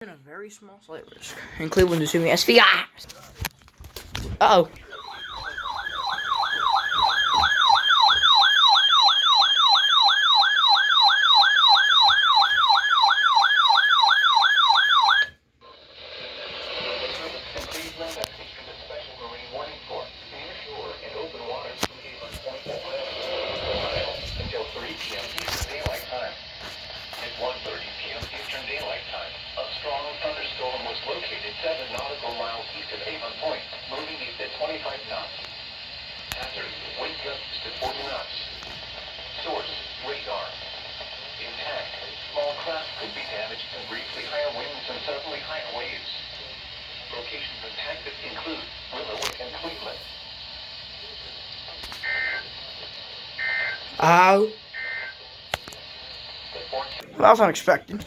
In a very small slight risk. And Cleveland is assuming SVR. Uh-oh. Until 3 p.m. Eastern Daylight Time. At 1:30 p.m. Eastern Daylight Time, a strong thunderstorm was located 7 nautical miles east of Avon Point, moving east at 25 knots. Hazard, wind gusts to 40 knots. Source, radar. Impact, small craft could be damaged from briefly higher winds and suddenly higher waves. Locations impacted include Willowood and Cleveland. Ow. Well, that was unexpected.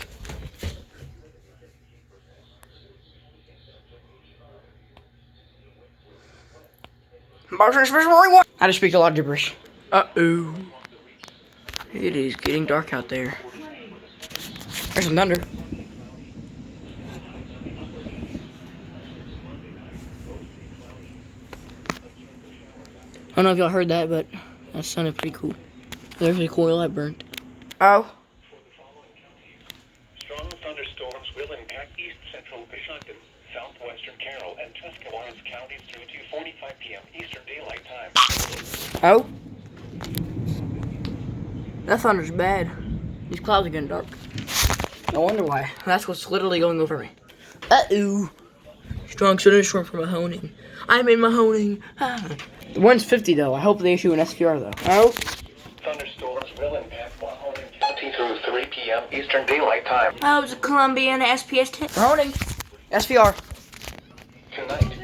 I just speak a lot of gibberish. Uh-oh. It is getting dark out there. There's some thunder. I don't know if y'all heard that, but that sounded pretty cool. There's a coil that burnt. Oh. Strong thunderstorms will impact east central Coshocton, southwestern Carroll, and Tuscarawas counties through 2:45 p.m. Eastern Daylight Time. Oh. That thunder's bad. These clouds are getting dark. I wonder why. That's what's literally going over me. Uh-oh. Strong thunderstorm for Mahoning. I'm in Mahoning. The wind's 50 though. I hope they issue an SVR though. Oh. Thunderstorms will impact Mahoning County through 3 p.m. Eastern Daylight Time. Oh, it's a Columbiana SPS 10. Mahoning. SVR. Tonight.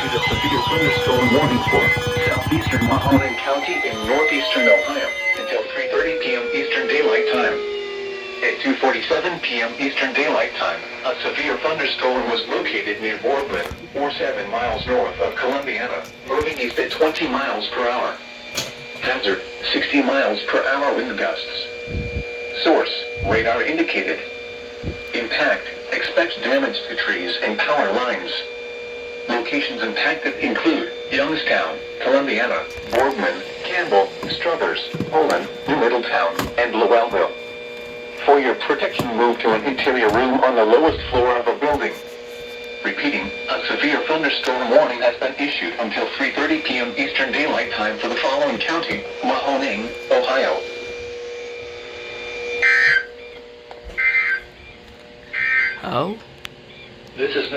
A severe thunderstorm warning for southeastern Mahoning County in northeastern Ohio until 3:30 p.m. Eastern Daylight Time. At 2:47 p.m. Eastern Daylight Time, a severe thunderstorm was located near Boardman, or 7 miles north of Columbiana, moving east at 20 miles per hour. Hazard, 60 miles per hour wind gusts. Source, radar indicated. Impact, expect damage to trees and power lines. Locations impacted include Youngstown, Columbiana, Boardman, Campbell, Struthers, Poland, New Middletown, and Lowellville. For your protection, move to an interior room on the lowest floor of a building. Repeating, a severe thunderstorm warning has been issued until 3:30 p.m. Eastern Daylight Time for the following county: Mahoning, Ohio. Oh. This is